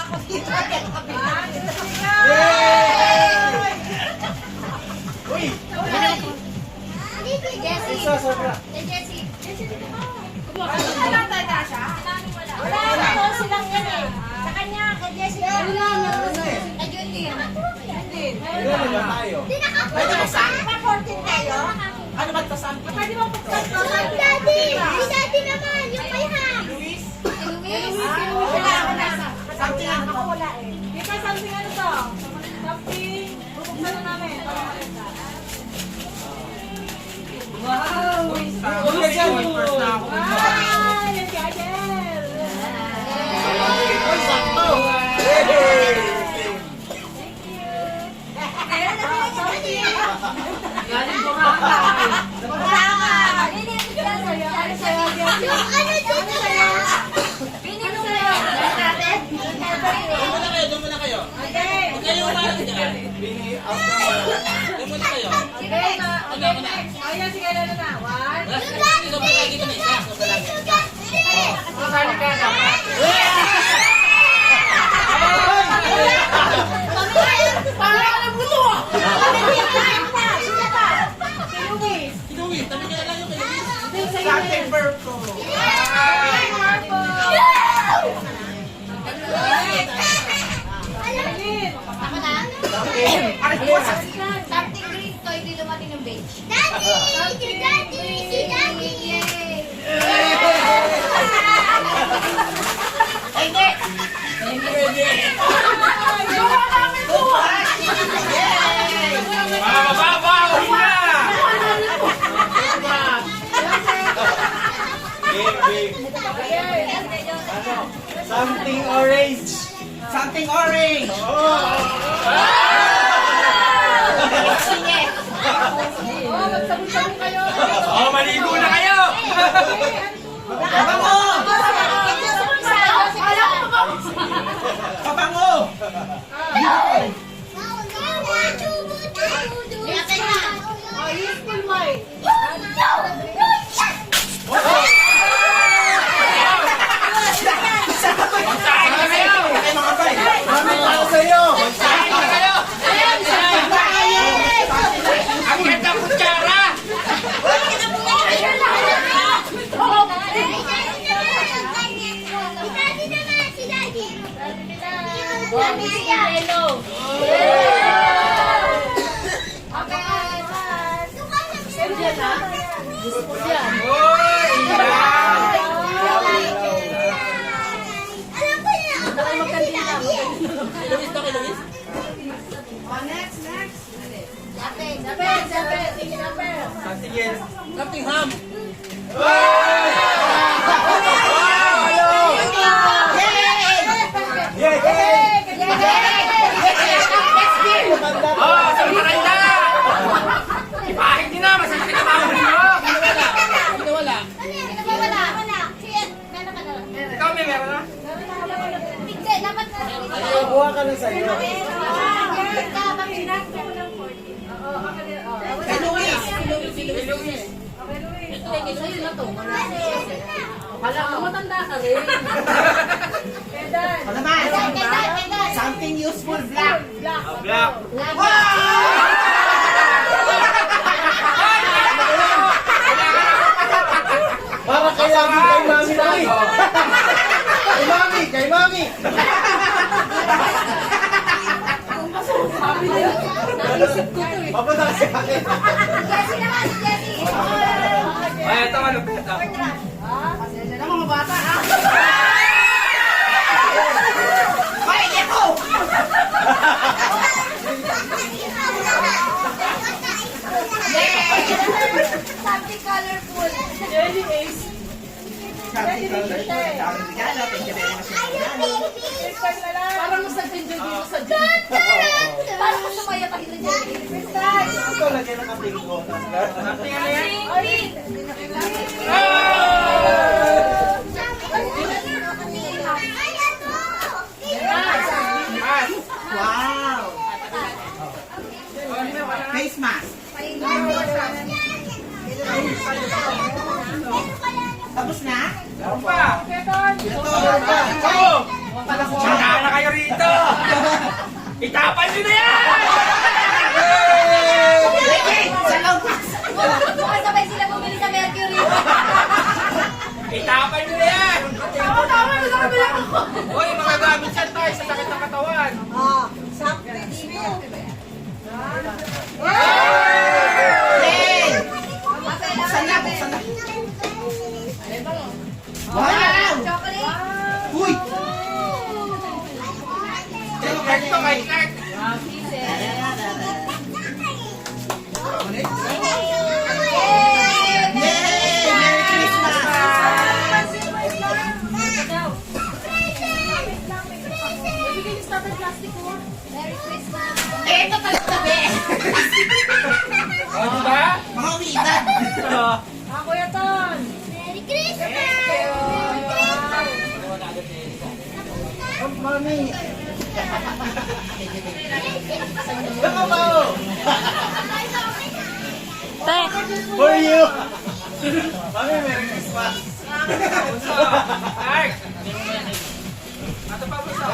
ako dito. Uy! Jessie. Isa, sobra. Jessie. Wala tayo na siya. Wala ako silang yan eh. Sa kanya, kay Jessie. Wala na. Kay Julie. Ilan na tayo? Hindi nakapunta. Pa-14 tayo. Ano magtasan? Pwede mo pagkakas. Si Daddy. Si Daddy naman. Yung may ham. Luis? Si Luis. Something ano? Ako wala eh. Di ba something ano to? Something. Bubuksan na namin. Wow! Ano ka dyan? First na ako. Wow! Yan si Adel! Uy, sakto! Galing ko nga ka. Yung ano dito na? Pinino mo yun. Doon muna kayo. Okay! Huwag kayong umarang dyan. Bini out na wala. Doon muna kayo. Sige, okay, next. Ayan, sige, lalo na. One. Wala sa kasi dito pa dito na isa. Masali ka na. Parang alam mo to ah! Si Luis. Kinuwi, tabi ka na lang yung kinuwi. Something purple. Alin? Ako na? Something green to, hindi dumating ng beige. Daddy! Si Daddy! Si Daddy! Hindi! Hindi pwede. Mababa! Uy na! Big. Ano? Something orange. Something orange! Oh, magsabog-sabog kayo. Oh, maligo na kayo! Pabango! Pabango! Oh, useful white. Magsahin na kayo! Mami, para sa'yo! Magsahin na kayo! Ang ganda kutsara! Uy! Kinuwi to, kinuwi. Something else. Something ham. Oh, sa maganda! Ipahit nyo na! Masasakit na mga mo! Hindi wala. Ikaw may meron na? Dapat Kuha ka lang sa'yo. Kay Luis. Kay Luis. Ito, sa'yo na to. Kala mo matanda ka rin. Kedan. Ano naman? Something useful black. Black. Para kay Mami na eh. Kay Mami! Naisip ko to eh. Papunta ka sa akin. Jessie naman, si Jessie. Ay, ito malupit ah. Pasensya na mga bata ha. Ay, ito! Something colorful. Jelly Ace. Something colorful. Dami regalo. Thank you very much. Next time na lang. Parang mas nag-enjoy dito sa gym. Parang mas sumaya pa kita dyan. First time. Ito, lagyan ng ating ko. Something ano yan? Green. Wow! Face mask. Tapos na? Meron pa! Kedan. Ito! Ito! Saka na kayo rito! Itapan nyo na yan! Baka sabay sila bumili sa Mercury. Itapan nyo na yan! Tama, nasa kabila ako. Uy, mga gamit yan tayo sa sakit ng katawan. Sakto dito. Buksan na, buksan na. Wow! Chocolate. Uy! Kay Clark to, kay Clark. Yay! Merry Christmas! Ibigay yung stopper plastic ko. Merry Christmas. Ito tabi! O, diba? Mga umiitan! Ah, Kuya Ton. Merry Christmas. Mami! Ano ba? For you! Mami, Merry Christmas! Clark! Ato pa mo sa